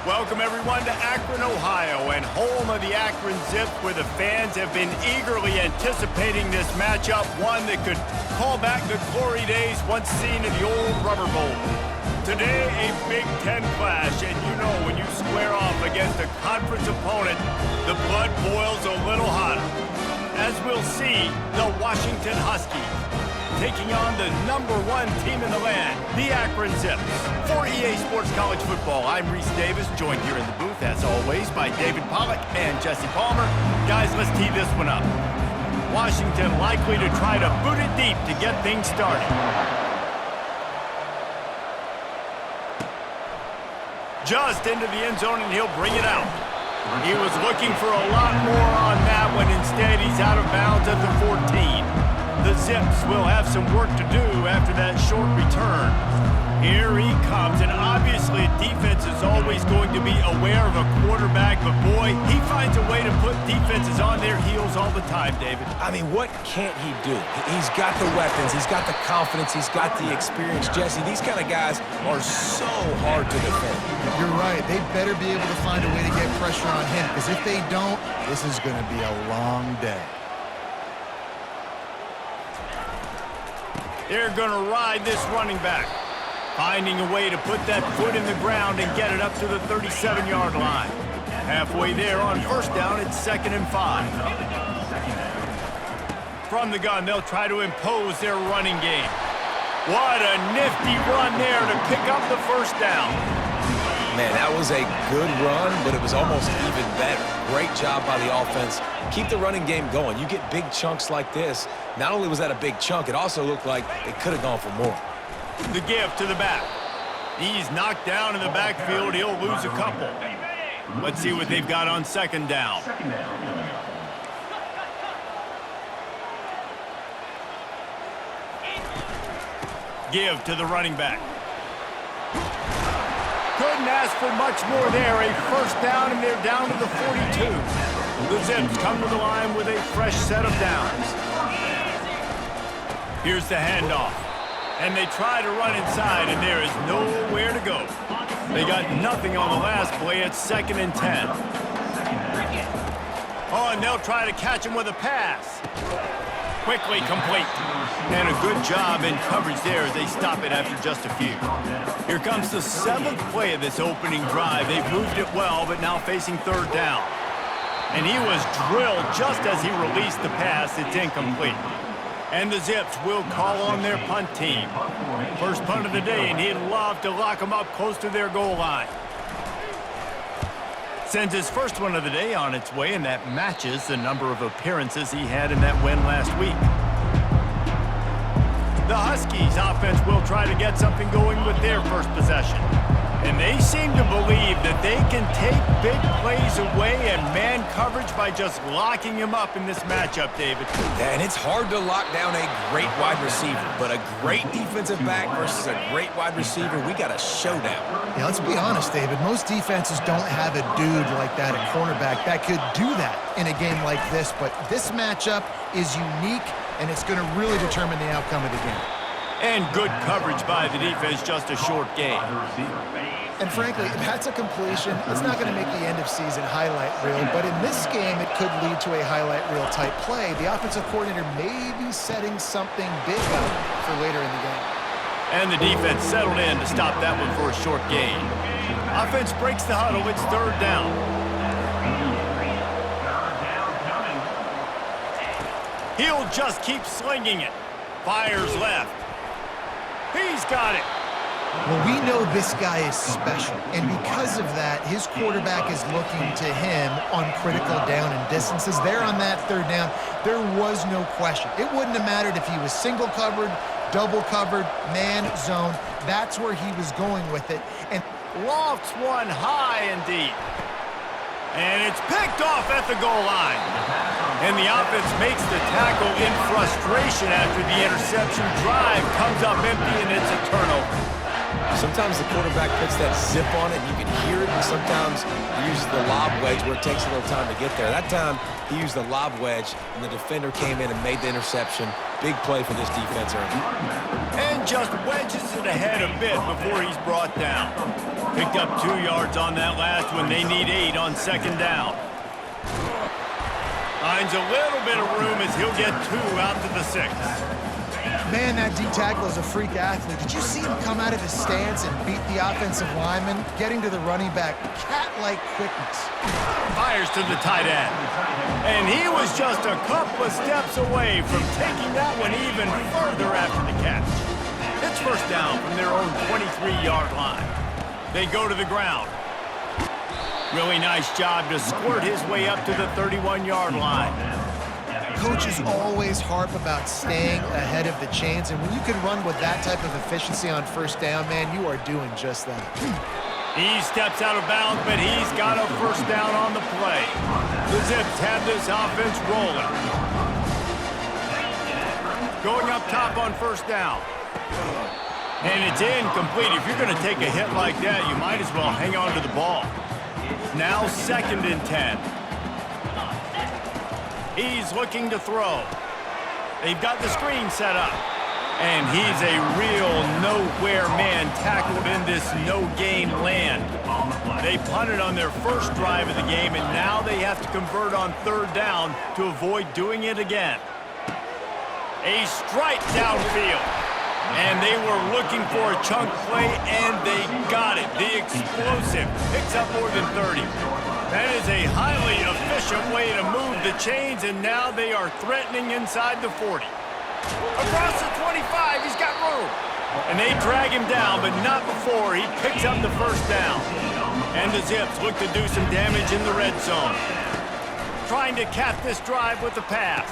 Welcome, everyone, to Akron, Ohio, and home of the Akron Zips, where the fans have been eagerly anticipating this matchup, one that could call back the glory days once seen in the old Rubber Bowl. Today, a Big Ten clash, and you know when you square off against a conference opponent, the blood boils a little hotter. As we'll see, the Washington Huskies taking on the #1 team in the land, the Akron Zips. For EA Sports College Football, I'm Reese Davis, joined here in the booth, as always, by David Pollack and Jesse Palmer. Guys, let's tee this one up. Washington likely to try to boot it deep to get things started. Just into the end zone, and he'll bring it out. He was looking for a lot more on that one. Instead, he's out of bounds at the 14. The Zips will have some work to do after that short return. Here he comes, and obviously defense is always going to be aware of a quarterback, but boy, he finds a way to put defenses on their heels all the time, David. I mean, what can't he do? He's got the weapons, he's got the confidence, he's got the experience. Jesse, these kind of guys are so hard to defend. You're right. They better be able to find a way to get pressure on him, because if they don't, this is going to be a long day. They're going to ride this running back, finding a way to put that foot in the ground and get it up to the 37-yard line. Halfway there on first down, it's 2nd and 5. From the gun, they'll try to impose their running game. What a nifty run there to pick up the first down. Man, that was a good run, but it was almost even better. Great job by the offense. Keep the running game going. You get big chunks like this. Not only was that a big chunk, it also looked like it could have gone for more. The give to the back. He's knocked down in the backfield. He'll lose a couple. Let's see what they've got on 2nd down. Give to the running back. Couldn't ask for much more there. A first down, and they're down to the 42. The Zips come to the line with a fresh set of downs. Here's the handoff. And they try to run inside, and there is nowhere to go. They got nothing on the last play. It's 2nd and 10. Oh, and they'll try to catch him with a pass. Quickly complete. And a good job in coverage there as they stop it after just a few. Here comes the 7th play of this opening drive. They've moved it well, but now facing 3rd down. And he was drilled just as he released the pass. It's incomplete. And the Zips will call on their punt team. First punt of the day, and he'd love to lock them up close to their goal line. Sends his first one of the day on its way, and that matches the number of appearances he had in that win last week. The Huskies offense will try to get something going with their first possession. And they seem to believe that they can take big plays away and man coverage by just locking him up in this matchup, David. Yeah, and it's hard to lock down a great wide receiver, but a great defensive back versus a great wide receiver, we got a showdown. Yeah, let's be honest, David. Most defenses don't have a dude like that at cornerback that could do that in a game like this, but this matchup is unique, and it's going to really determine the outcome of the game. And good coverage by the defense, just a short gain. And frankly, if that's a completion, it's not going to make the end-of-season highlight reel, but in this game, it could lead to a highlight reel type play. The offensive coordinator may be setting something big up for later in the game. And the defense settled in to stop that one for a short gain. Offense breaks the huddle. It's 3rd down. He'll just keep slinging it. Fires left. He's got it. Well, we know this guy is special, and because of that, his quarterback is looking to him on critical down and distances. There on that 3rd down, there was no question. It wouldn't have mattered if he was single covered, double covered, man, zone. That's where he was going with it. And lofts one high and deep. And it's picked off at the goal line. And the offense makes the tackle in frustration after the interception. Drive comes up empty, and it's a turnover. Sometimes the quarterback puts that zip on it, and you can hear it, and sometimes he uses the lob wedge where it takes a little time to get there. That time, he used the lob wedge, and the defender came in and made the interception. Big play for this defense early. And just wedges it ahead a bit before he's brought down. Picked up 2 yards on that last one. They need 8 on second down. Finds a little bit of room as he'll get 2 out to the 6. Man, that D tackle is a freak athlete. Did you see him come out of his stance and beat the offensive lineman, getting to the running back? Cat-like quickness. Fires to the tight end. And he was just a couple of steps away from taking that one even further after the catch. It's first down from their own 23-yard line. They go to the ground. Really nice job to squirt his way up to the 31-yard line. Coaches always harp about staying ahead of the chains, and when you can run with that type of efficiency on first down, man, you are doing just that. He steps out of bounds, but he's got a first down on the play. The Zips have this offense rolling. Going up top on first down. And it's incomplete. If you're going to take a hit like that, you might as well hang on to the ball. Now 2nd and 10. He's looking to throw. They've got the screen set up. And he's a real nowhere man tackled in this no-gain land. They punted on their first drive of the game, and now they have to convert on 3rd down to avoid doing it again. A strike downfield. And they were looking for a chunk play, and they got it. The explosive picks up more than 30. That is a highly efficient way to move the chains, and now they are threatening inside the 40. Across the 25, he's got room. And they drag him down, but not before he picks up the first down. And the Zips look to do some damage in the red zone. Trying to cap this drive with a pass.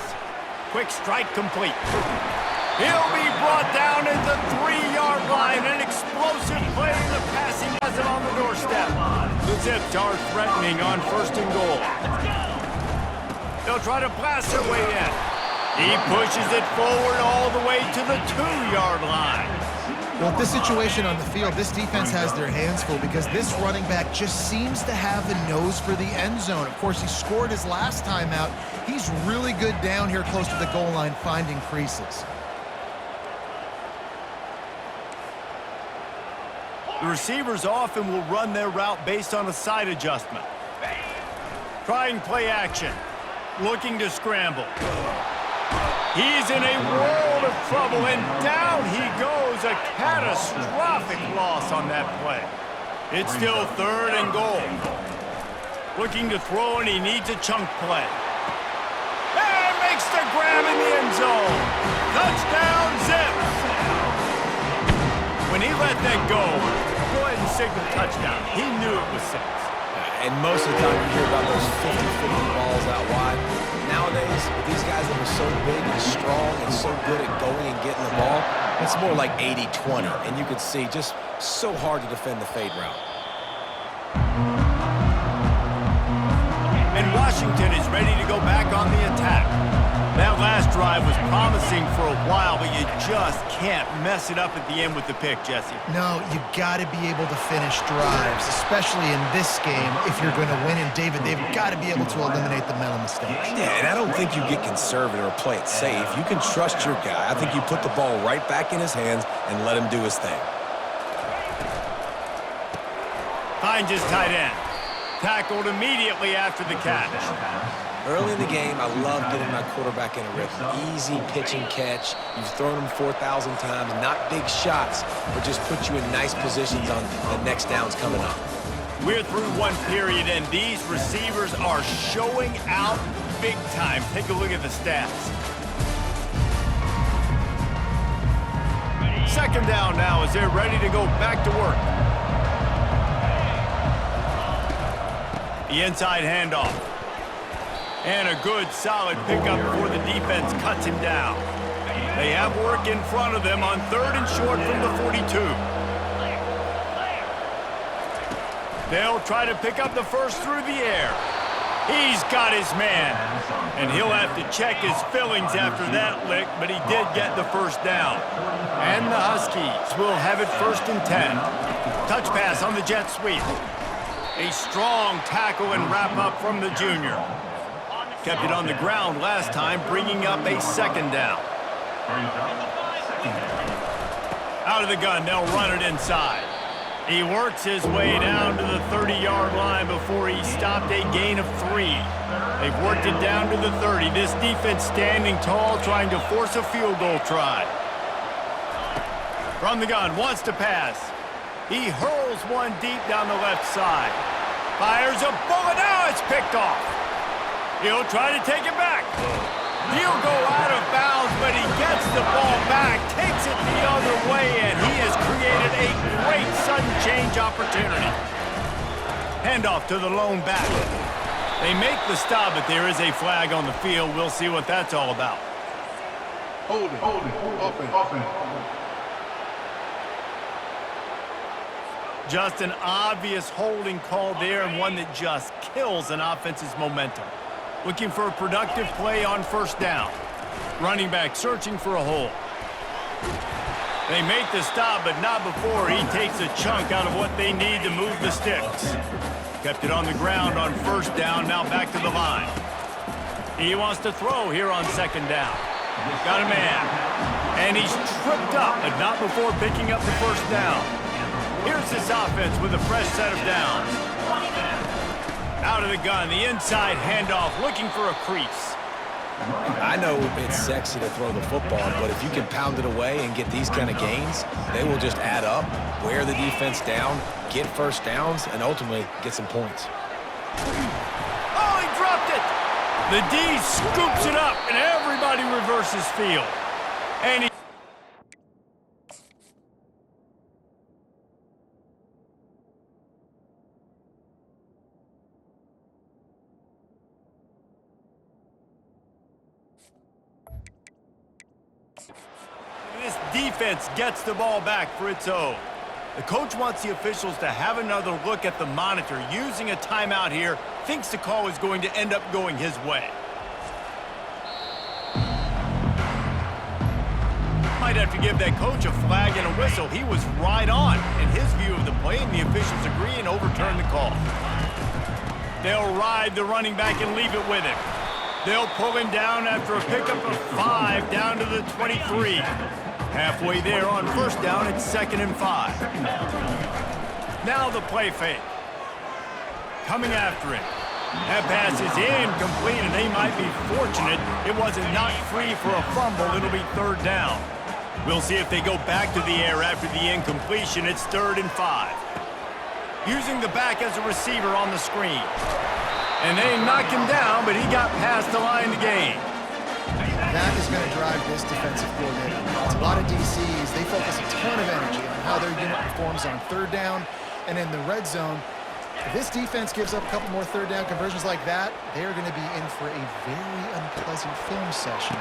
Quick strike complete. He'll be brought down at the 3-yard line. An explosive play. The passing has it on the doorstep. The Zips are threatening on 1st and goal. They'll try to blast their way in. He pushes it forward all the way to the 2-yard line. Well, with this situation on the field, this defense has their hands full because this running back just seems to have the nose for the end zone. Of course, he scored his last time out. He's really good down here close to the goal line finding creases. The receivers often will run their route based on a side adjustment. Trying play action. Looking to scramble. He's in a world of trouble, and down he goes. A catastrophic loss on that play. It's still 3rd and goal. Looking to throw, and he needs a chunk play. And makes the grab in the end zone. Touchdown, Zips. When he let that go ahead and signal touchdown. He knew it was 6. And most of the time you hear about those 50-50 balls out wide. Nowadays, with these guys that are so big and strong and so good at going and getting the ball, it's more like 80-20. And you can see just so hard to defend the fade route. And Washington is ready to go back on the attack. That last drive was promising for a while, but you just can't mess it up at the end with the pick, Jesse. No, you got to be able to finish drives, especially in this game if you're going to win. And David, they've got to be able to eliminate the mental mistakes. Yeah, and I don't think you get conservative or play it safe. You can trust your guy. I think you put the ball right back in his hands and let him do his thing. Finds his tight end. Tackled immediately after the catch. Early in the game, I love getting my quarterback in a rhythm. Easy pitch and catch. You've thrown him 4,000 times. Not big shots, but just put you in nice positions on the next downs coming up. We're through one period, and these receivers are showing out big time. Take a look at the stats. 2nd down now as they're ready to go back to work. The inside handoff. And a good, solid pickup before the defense cuts him down. They have work in front of them on 3rd and short from the 42. They'll try to pick up the first through the air. He's got his man. And he'll have to check his fillings after that lick, but he did get the first down. And the Huskies will have it 1st and 10. Touch pass on the jet sweep. A strong tackle and wrap up from the junior. Kept it on the ground last time, bringing up a 2nd down. Out of the gun, they'll run it inside. He works his way down to the 30-yard line before he stopped a gain of 3. They've worked it down to the 30. This defense standing tall, trying to force a field goal try. From the gun, wants to pass. He hurls one deep down the left side. Fires a bullet. Now it's picked off. He'll try to take it back. He'll go out of bounds, but he gets the ball back, takes it the other way, and he has created a great sudden change opportunity. Handoff to the lone back. They make the stop, but there is a flag on the field. We'll see what that's all about. Hold it, offense. Just an obvious holding call there, and one that just kills an offense's momentum. Looking for a productive play on 1st down. Running back searching for a hole. They make the stop, but not before he takes a chunk out of what they need to move the sticks. Kept it on the ground on 1st down, now back to the line. He wants to throw here on 2nd down. Got a man. And he's tripped up, but not before picking up the 1st down. Here's this offense with a fresh set of downs. Out of the gun, the inside handoff, looking for a crease. I know it's sexy to throw the football, but if you can pound it away and get these kind of gains, they will just add up, wear the defense down, get 1st downs, and ultimately get some points. Oh, he dropped it! The D scoops it up, and everybody reverses field. And he This defense gets the ball back for its own. The coach wants the officials to have another look at the monitor. Using a timeout here, thinks the call is going to end up going his way. Might have to give that coach a flag and a whistle. He was right on in his view of the play, and the officials agree and overturn the call. They'll ride the running back and leave it with him. They'll pull him down after a pickup of 5 down to the 23. Halfway there on 1st down, it's 2nd and 5. Now the play fake. Coming after it. That pass is incomplete, and they might be fortunate it wasn't knocked free for a fumble. It'll be 3rd down. We'll see if they go back to the air after the incompletion. It's 3rd and 5. Using the back as a receiver on the screen. And they knocked him down, but he got past the line to gain. That is going to drive this defensive coordinator. It's a lot of DCs. They focus a ton of energy on how their unit performs on 3rd down and in the red zone. If this defense gives up a couple more 3rd down conversions like that, they are going to be in for a very unpleasant film session.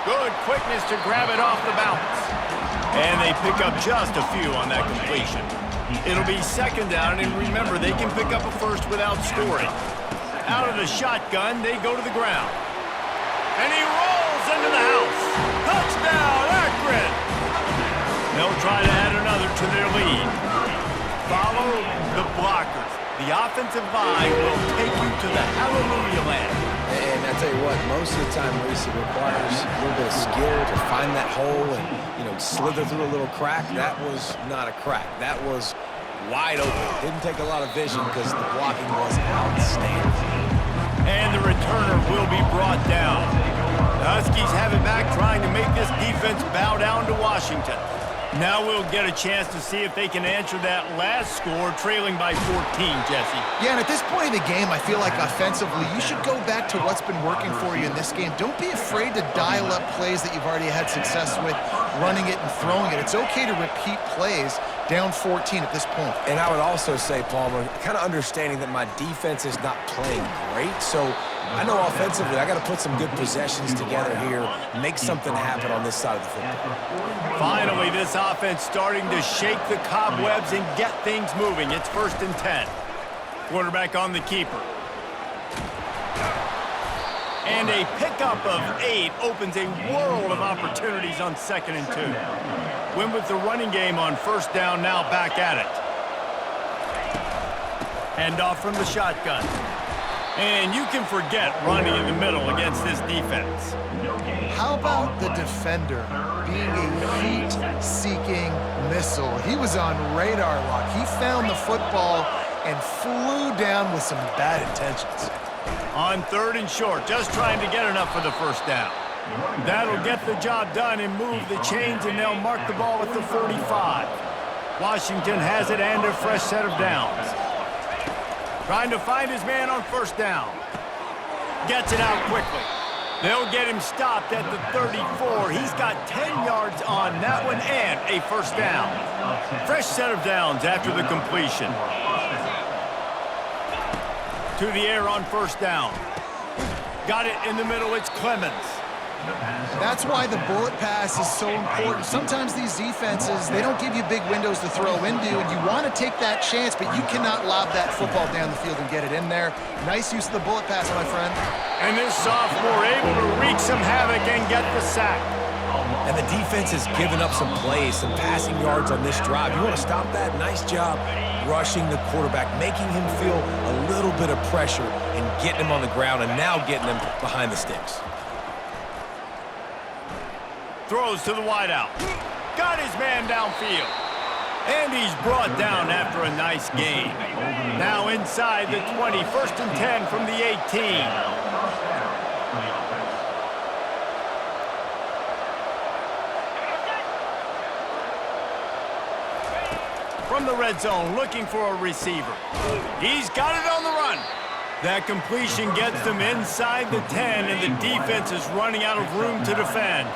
Good quickness to grab it off the bounce. And they pick up just a few on that completion. It'll be 2nd down, and remember, they can pick up a 1st without scoring. Out of the shotgun, they go to the ground. And he rolls into the house. Touchdown, Akron! They'll try to add another to their lead. Follow the blockers. The offensive line will take you to the hallelujah land. And I tell you what, most of the time, Reese, it requires a little bit of skill to find that hole and, slither through a little crack. That was not a crack. That was wide open. Didn't take a lot of vision because the blocking was outstanding. And the returner will be brought down. The Huskies have it back, trying to make this defense bow down to Washington. Now we'll get a chance to see if they can answer that last score, trailing by 14, Jesse. Yeah, and at this point in the game, I feel like offensively, you should go back to what's been working for you in this game. Don't be afraid to dial up plays that you've already had success with, running it and throwing it. It's okay to repeat plays down 14 at this point. And I would also say, Palmer, kind of understanding that my defense is not playing great, so I know offensively I got to put some good possessions together here, make something happen on this side of the football. Finally, this offense starting to shake the cobwebs and get things moving. It's 1st and 10. Quarterback on the keeper. And a pickup of 8 opens a world of opportunities on 2nd and 2. Win with the running game on 1st down, now back at it. Handoff from the shotgun. And you can forget running in the middle against this defense. How about the defender being a heat-seeking missile? He was on radar lock. He found the football and flew down with some bad intentions. On 3rd and short, just trying to get enough for the 1st down. That'll get the job done and move the chains, and they'll mark the ball at the 45. Washington has it and a fresh set of downs. Trying to find his man on 1st down. Gets it out quickly. They'll get him stopped at the 34. He's got 10 yards on that one and a 1st down. Fresh set of downs after the completion. To the air on 1st down. Got it in the middle, it's Clemens. That's why the bullet pass is so important. Sometimes these defenses, they don't give you big windows to throw into, and you want to take that chance, but you cannot lob that football down the field and get it in there. Nice use of the bullet pass, my friend. And this sophomore able to wreak some havoc and get the sack. And the defense has given up some plays, some passing yards on this drive. You want to stop that? Nice job rushing the quarterback, making him feel a little bit of pressure and getting him on the ground and now getting him behind the sticks. Throws to the wideout. Got his man downfield. And he's brought down after a nice gain. Now inside the 20, 1st and 10 from the 18. From the red zone, looking for a receiver. He's got it on the run. That completion gets them inside the 10, and the defense is running out of room to defend.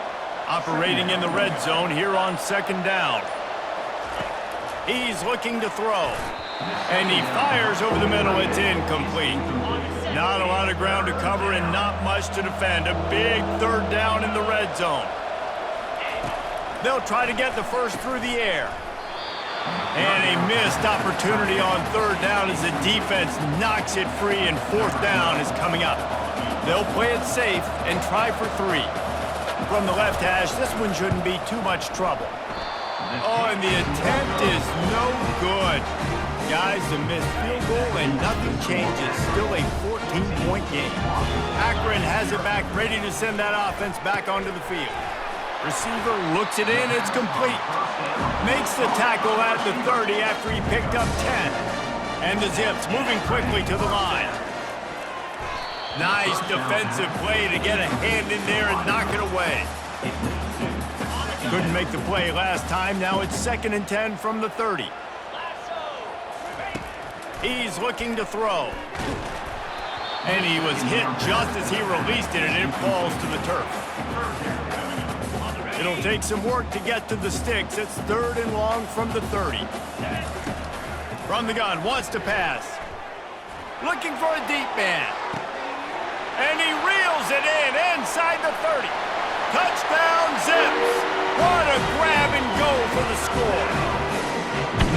Operating in the red zone here on 2nd down. He's looking to throw. And he fires over the middle. It's incomplete. Not a lot of ground to cover and not much to defend. A big 3rd down in the red zone. They'll try to get the first through the air. And a missed opportunity on 3rd down as the defense knocks it free, and 4th down is coming up. They'll play it safe and try for 3. From the left hash, this one shouldn't be too much trouble. Oh, and the attempt is no good. Guys, a missed field goal and nothing changes. Still a 14-point game. Akron has it back, ready to send that offense back onto the field. Receiver looks it in, it's complete. Makes the tackle at the 30 after he picked up 10. And the Zips moving quickly to the line. Nice defensive play to get a hand in there and knock it away. Couldn't make the play last time. Now it's 2nd and 10 from the 30. He's looking to throw. And he was hit just as he released it, and it falls to the turf. It'll take some work to get to the sticks. It's 3rd and long from the 30. From the gun, wants to pass. Looking for a deep man. And he reels it in inside the 30. Touchdown, Zips. What a grab and go for the score.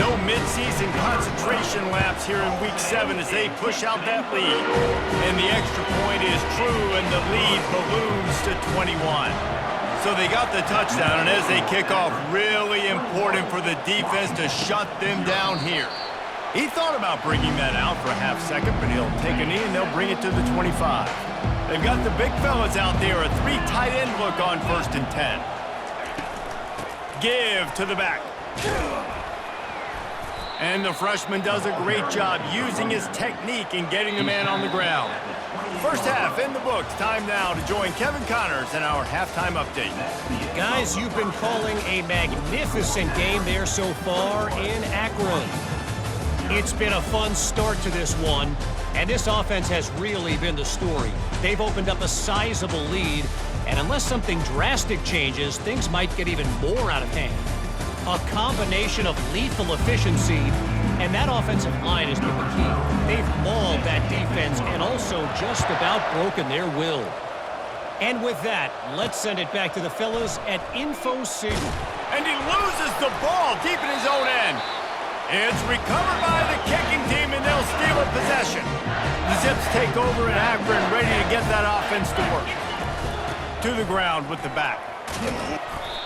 No midseason concentration laps here in Week 7 as they push out that lead. And the extra point is true, and the lead balloons to 21. So they got the touchdown, and as they kick off, really important for the defense to shut them down here. He thought about bringing that out for a half second, but he'll take a knee and they'll bring it to the 25. They've got the big fellas out there, a 3 tight end look on 1st and 10. Give to the back. And the freshman does a great job using his technique and getting the man on the ground. First half in the books. Time now to join Kevin Connors in our halftime update. Guys, you've been calling a magnificent game there so far in Akron. It's been a fun start to this one, and this offense has really been the story. They've opened up a sizable lead, and unless something drastic changes, things might get even more out of hand. A combination of lethal efficiency, and that offensive line has been the key. They've mauled that defense and also just about broken their will. And with that, let's send it back to the fellas at Info City. And he loses the ball deep in his own end. It's recovered by the kicking team, and they'll steal a possession. The Zips take over in Akron, ready to get that offense to work. To the ground with the back.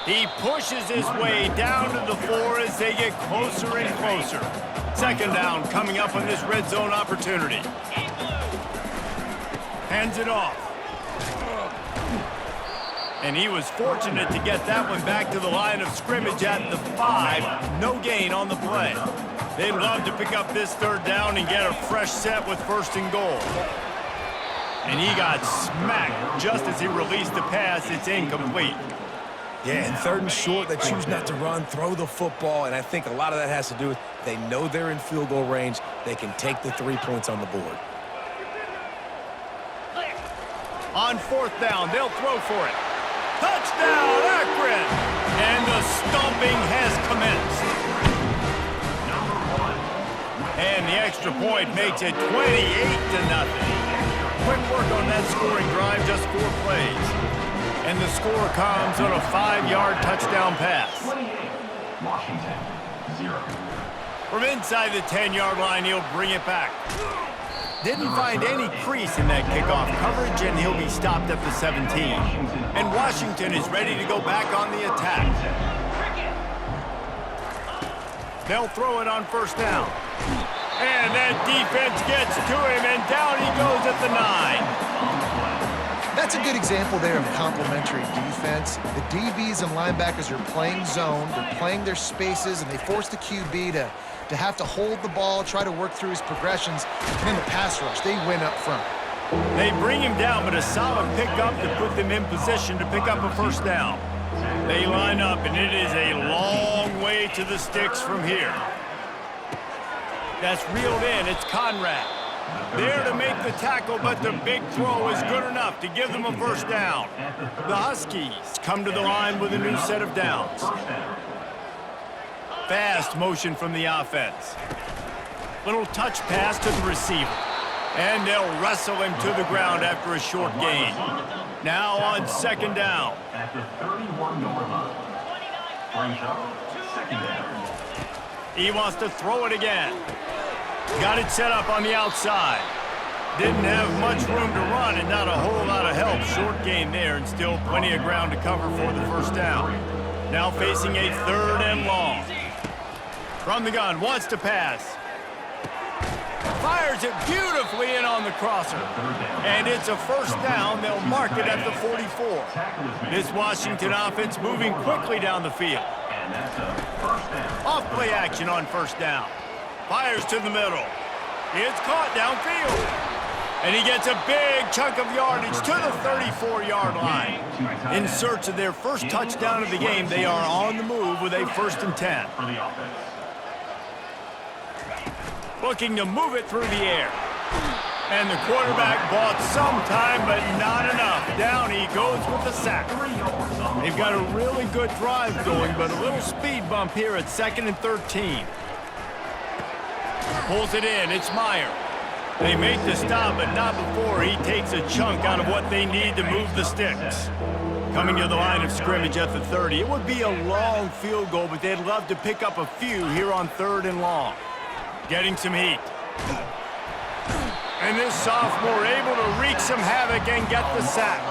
He pushes his way down to the floor as they get closer and closer. Second down coming up on this red zone opportunity. Hands it off. And he was fortunate to get that one back to the line of scrimmage at the 5. No gain on the play. They'd love to pick up this third down and get a fresh set with first and goal. And he got smacked just as he released the pass. It's incomplete. Yeah, and third and short, they choose not to run, throw the football, and I think a lot of that has to do with they know they're in field goal range. They can take the 3 points on the board. On fourth down, they'll throw for it. Touchdown, Akron! And the stomping has commenced. And the extra point makes it 28-0. Quick work on that scoring drive, just 4 plays. And the score comes on a 5-yard touchdown pass. Washington, 0. From inside the 10-yard line, he'll bring it back. Didn't find any crease in that kickoff coverage, and he'll be stopped at the 17. And Washington is ready to go back on the attack. They'll throw it on first down. And that defense gets to him, and down he goes at the 9. That's a good example there of complementary defense. The DBs and linebackers are playing zone, they're playing their spaces, and they force the QB to have to hold the ball, try to work through his progressions, and then the pass rush, they win up front. They bring him down, but a solid pickup to put them in position to pick up a first down. They line up, and it is a long way to the sticks from here. That's reeled in. It's Conrad. There to make the tackle, but the big throw is good enough to give them a first down. The Huskies come to the line with a new set of downs. Fast motion from the offense. Little touch pass to the receiver. And they'll wrestle him to the ground after a short gain. Now on second down. At the 31-yard line. Brings up second down. He wants to throw it again. Got it set up on the outside. Didn't have much room to run and not a whole lot of help. Short gain there and still plenty of ground to cover for the first down. Now facing a third and long. From the gun, wants to pass. Fires it beautifully in on the crosser. And it's a first down. They'll mark it at the 44. This Washington offense moving quickly down the field. Off play action on first down. Fires to the middle. It's caught downfield. And he gets a big chunk of yardage to the 34-yard line. In search of their first touchdown of the game, they are on the move with a 1st and 10. Looking to move it through the air. And the quarterback bought some time, but not enough. Down he goes with the sack. They've got a really good drive going, but a little speed bump here at 2nd and 13. Pulls it in. It's Meyer. They make the stop, but not before he takes a chunk out of what they need to move the sticks. Coming to the line of scrimmage at the 30. It would be a long field goal, but they'd love to pick up a few here on 3rd and long. Getting some heat. And this sophomore able to wreak some havoc and get the sack.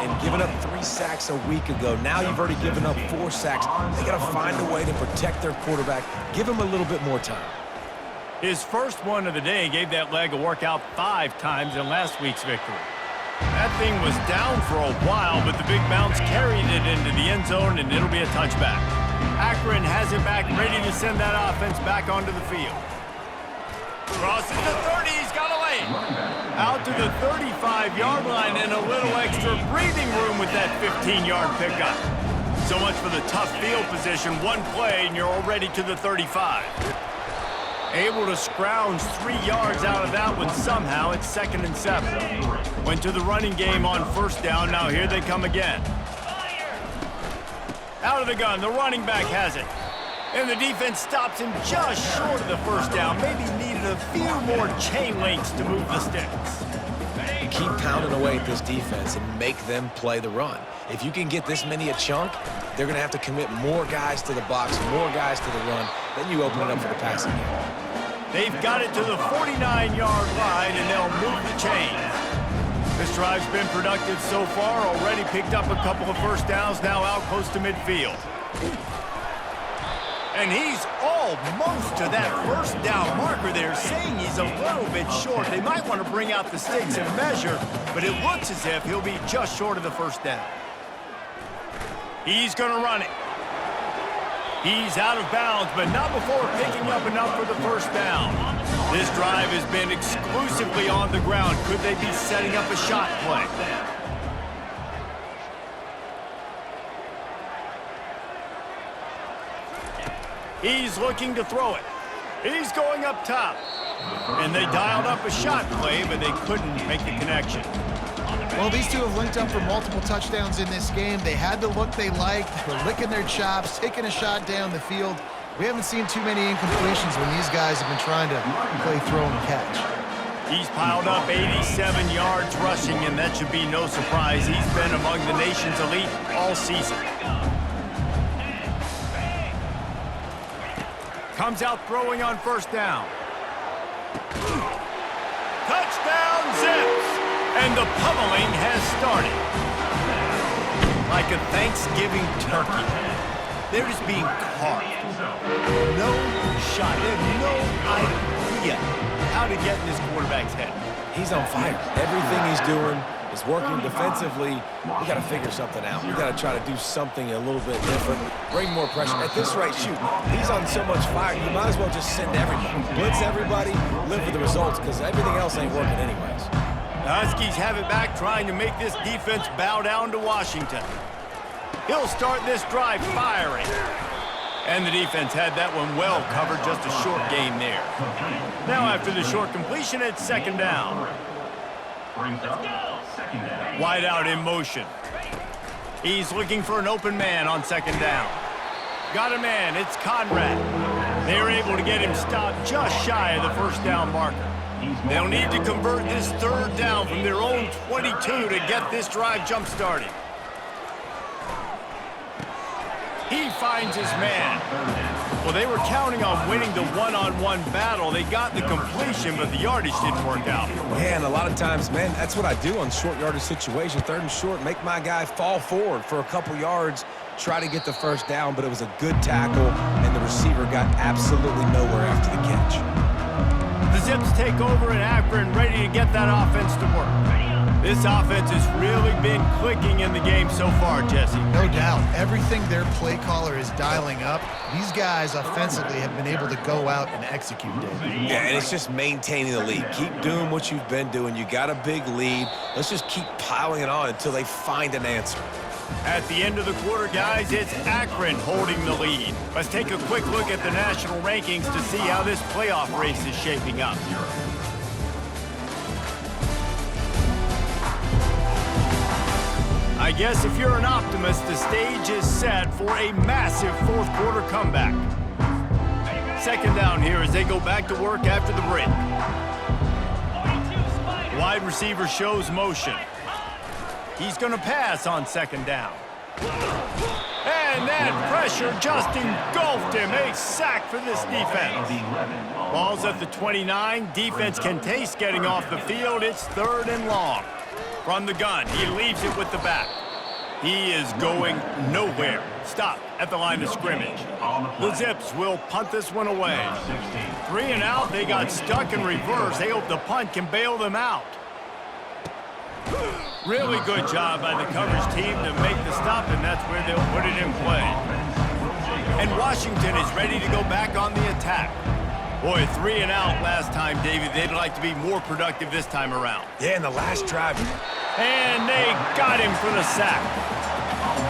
And giving up 3 sacks a week ago. Now you've already given up 4 sacks. They got to find a way to protect their quarterback. Give him a little bit more time. His first one of the day gave that leg a workout 5 times in last week's victory. That thing was down for a while, but the big bounce carried it into the end zone, and it'll be a touchback. Akron has it back, ready to send that offense back onto the field. Crosses the 30, he's got a lane. Out to the 35-yard line and a little extra breathing room with that 15-yard pickup. So much for the tough field position. One play and you're already to the 35. Able to scrounge 3 yards out of that one somehow. It's 2nd and 7. Went to the running game on first down. Now here they come again. Out of the gun, the running back has it. And the defense stops him just short of the first down. Maybe needed a few more chain links to move the sticks. You keep pounding away at this defense and make them play the run. If you can get this many a chunk, they're going to have to commit more guys to the box, more guys to the run. Then you open it up for the passing game. They've got it to the 49-yard line, and they'll move the chains. This drive's been productive so far, already picked up a couple of first downs, now out close to midfield. And he's almost to that first down marker there, saying he's a little bit short. They might want to bring out the sticks and measure, but it looks as if he'll be just short of the first down. He's going to run it. He's out of bounds, but not before picking up enough for the first down. This drive has been exclusively on the ground. Could they be setting up a shot play? He's looking to throw it. He's going up top. And they dialed up a shot play, but they couldn't make the connection. Well, these two have linked up for multiple touchdowns in this game. They had the look they liked. They were licking their chops, taking a shot down the field. We haven't seen too many incompletions when these guys have been trying to play throw and catch. He's piled up 87 yards rushing, and that should be no surprise. He's been among the nation's elite all season. Comes out throwing on first down. Touchdown, Zips! And the pummeling has started. Like a Thanksgiving turkey. They're just being carved. No shot. They have no idea how to get in this quarterback's head. He's on fire. Everything he's doing is working defensively. We got to figure something out. We got to try to do something a little bit different. Bring more pressure. At this rate, shoot, he's on so much fire, you might as well just send everybody. Blitz everybody, live with the results, because everything else ain't working anyways. The Huskies have it back, trying to make this defense bow down to Washington. He'll start this drive firing. And the defense had that one well covered, just a short gain there. Now after the short completion, it's second down. Wide out in motion. He's looking for an open man on second down. Got a man, it's Conrad. They're able to get him stopped just shy of the first down marker. They'll need to convert this third down from their own 22 to get this drive jump-started. He finds his man. Well, they were counting on winning the one-on-one battle. They got the completion, but the yardage didn't work out. Yeah, and a lot of times, man, that's what I do on short yardage situation. Third and short, make my guy fall forward for a couple yards, try to get the first down, but it was a good tackle, and the receiver got absolutely nowhere after the catch. The Zips take over in Akron, ready to get that offense to work. This offense has really been clicking in the game so far, Jesse. No doubt. Everything their play caller is dialing up, these guys offensively have been able to go out and execute, David. Yeah, and it's just maintaining the lead. Keep doing what you've been doing. You got a big lead. Let's just keep piling it on until they find an answer. At the end of the quarter, guys, it's Akron holding the lead. Let's take a quick look at the national rankings to see how this playoff race is shaping up. I guess if you're an optimist, the stage is set for a massive fourth quarter comeback. Second down here as they go back to work after the break. Wide receiver shows motion. He's going to pass on second down. And that pressure just engulfed him. A sack for this defense. Ball's at the 29. Defense can taste getting off the field. It's third and long. From the gun, he leaves it with the back. He is going nowhere. Stop at the line of scrimmage. The Zips will punt this one away. 3 and out. They got stuck in reverse. They hope the punt can bail them out. Really good job by the coverage team to make the stop, and that's where they'll put it in play. And Washington is ready to go back on the attack. Boy, 3 and out last time, David. They'd like to be more productive this time around. Yeah, in the last drive. And they got him for the sack.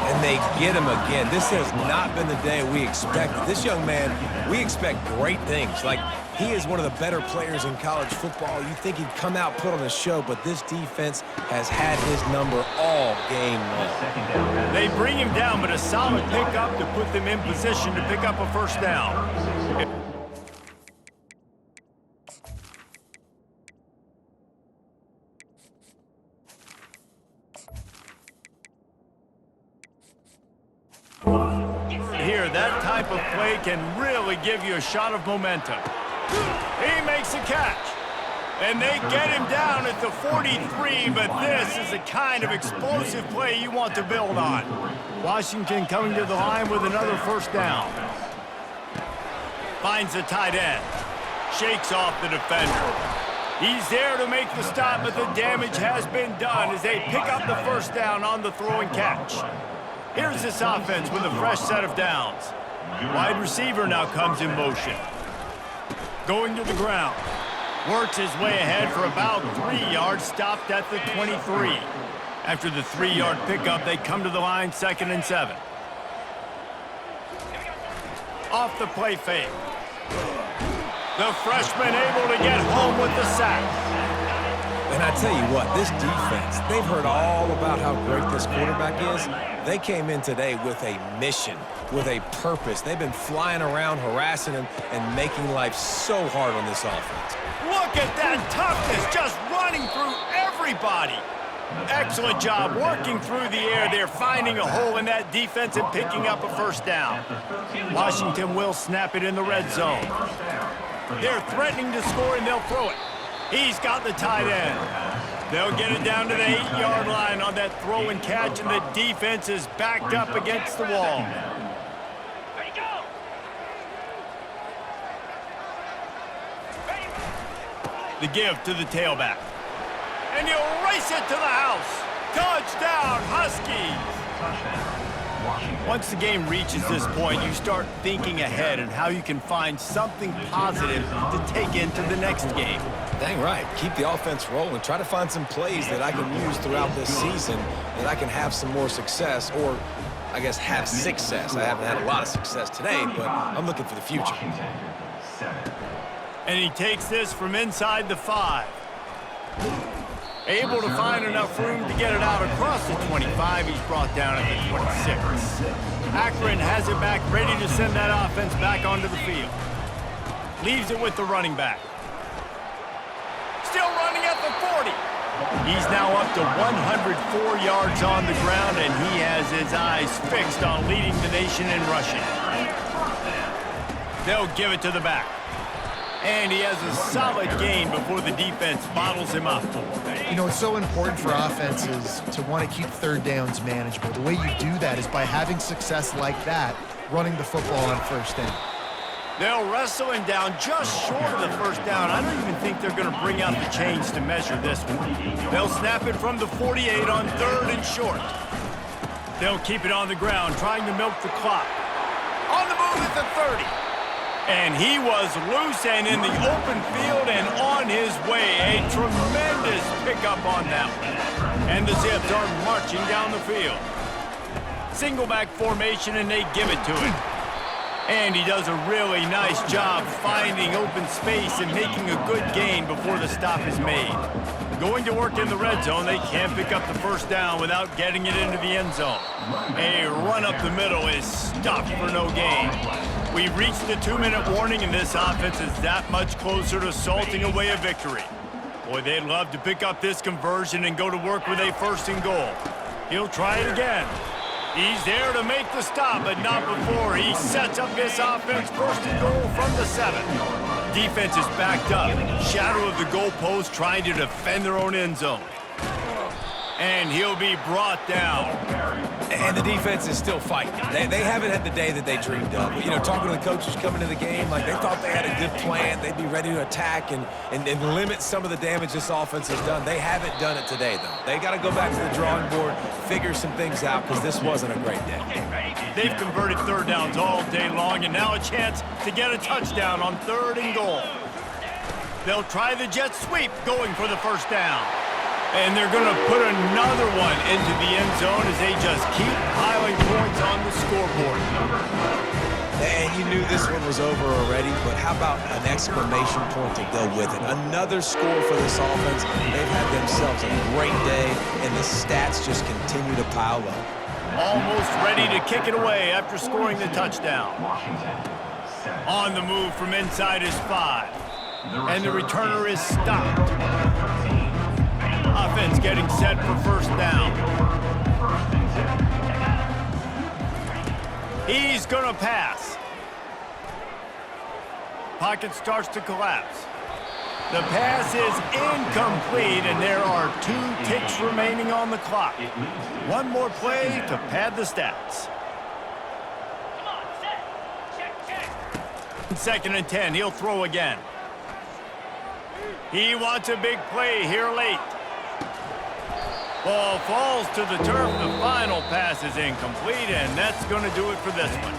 And they get him again. This has not been the day we expected. This young man, we expect great things. Like, he is one of the better players in college football. You think he'd come out, put on a show, but this defense has had his number all game long. They bring him down, but a solid pickup to put them in position to pick up a first down. there. That type of play can really give you a shot of momentum. He makes a catch. And they get him down at the 43, but this is the kind of explosive play you want to build on. Washington coming to the line with another first down. Finds the tight end. Shakes off the defender. He's there to make the stop, but the damage has been done as they pick up the first down on the throw and catch. Here's this offense with a fresh set of downs. Wide receiver now comes in motion. Going to the ground. Works his way ahead for about 3 yards, stopped at the 23. After the 3-yard pickup, they come to the line, 2nd and 7. Off the play fake. The freshman able to get home with the sack. And I tell you what, this defense, they've heard all about how great this quarterback is. They came in today with a mission, with a purpose. They've been flying around, harassing him, and making life so hard on this offense. Look at that toughness, just running through everybody. Excellent job working through the air there, finding a hole in that defense and picking up a first down. Washington will snap it in the red zone. They're threatening to score, and they'll throw it. He's got the tight end. They'll get it down to the 8-yard line on that throw and catch, and the defense is backed up against the wall. The give to the tailback. And he'll race it to the house. Touchdown, Huskies! Once the game reaches this point, you start thinking ahead and how you can find something positive to take into the next game. Dang right. Keep the offense rolling. Try to find some plays that I can use throughout this season that I can have some more success, or I guess have success. I haven't had a lot of success today, but I'm looking for the future. And he takes this from inside the 5. Able to find enough room to get it out across the 25. He's brought down at the 26. Akron has it back, ready to send that offense back onto the field. Leaves it with the running back. Still running at the 40. He's now up to 104 yards on the ground, and he has his eyes fixed on leading the nation in rushing. They'll give it to the back. And he has a solid gain before the defense bottles him up. You know, it's so important for offenses to want to keep third downs manageable. The way you do that is by having success like that, running the football on first down. They'll wrestle him down just short of the first down. I don't even think they're going to bring out the chains to measure this one. They'll snap it from the 48 on 3rd and short. They'll keep it on the ground, trying to milk the clock. On the move at the 30. And he was loose and in the open field and on his way. A tremendous pickup on that one. And the Zips are marching down the field. Single back formation, and they give it to him. And he does a really nice job finding open space and making a good gain before the stop is made. Going to work in the red zone, they can't pick up the first down without getting it into the end zone. A run up the middle is stopped for no gain. We've reached the 2-minute warning, and this offense is that much closer to salting away a victory. Boy, they'd love to pick up this conversion and go to work with a 1st and goal. He'll try it again. He's there to make the stop, but not before he sets up this offense 1st and goal from the 7. Defense is backed up. Shadow of the goalpost trying to defend their own end zone. And he'll be brought down. And the defense is still fighting. They haven't had the day that they dreamed of. You know, talking to the coaches coming to the game, like they thought they had a good plan. They'd be ready to attack and limit some of the damage this offense has done. They haven't done it today, though. They got to go back to the drawing board, figure some things out, because this wasn't a great day. They've converted 3rd downs all day long, and now a chance to get a touchdown on 3rd and goal. They'll try the jet sweep, going for the first down. And they're going to put another one into the end zone as they just keep piling points on the scoreboard. And you knew this one was over already, but how about an exclamation point to go with it? Another score for this offense. They've had themselves a great day, and the stats just continue to pile up. Almost ready to kick it away after scoring the touchdown. On the move from inside his 5. And the returner is stopped. Offense getting set for first down. He's going to pass. Pocket starts to collapse. The pass is incomplete, and there are 2 ticks remaining on the clock. One more play to pad the stats. 2nd and 10, he'll throw again. He wants a big play here late. Ball falls to the turf. The final pass is incomplete, and that's going to do it for this one.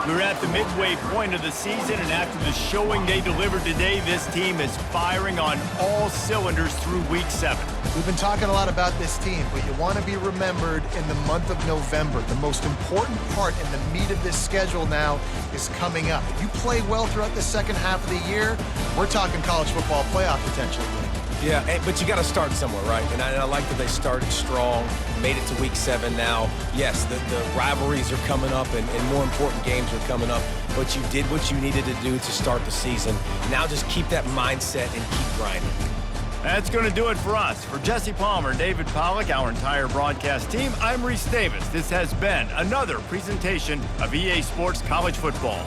We're at the midway point of the season, and after the showing they delivered today, this team is firing on all cylinders through Week 7. We've been talking a lot about this team, but you want to be remembered in the month of November. The most important part and the meat of this schedule now is coming up. If you play well throughout the second half of the year, we're talking college football playoff potential. Yeah, but you got to start somewhere, right? And I like that they started strong, made it to Week 7 now. Yes, the rivalries are coming up, and more important games are coming up, but you did what you needed to do to start the season. Now just keep that mindset and keep grinding. That's going to do it for us. For Jesse Palmer, David Pollack, our entire broadcast team, I'm Reese Davis. This has been another presentation of EA Sports College Football.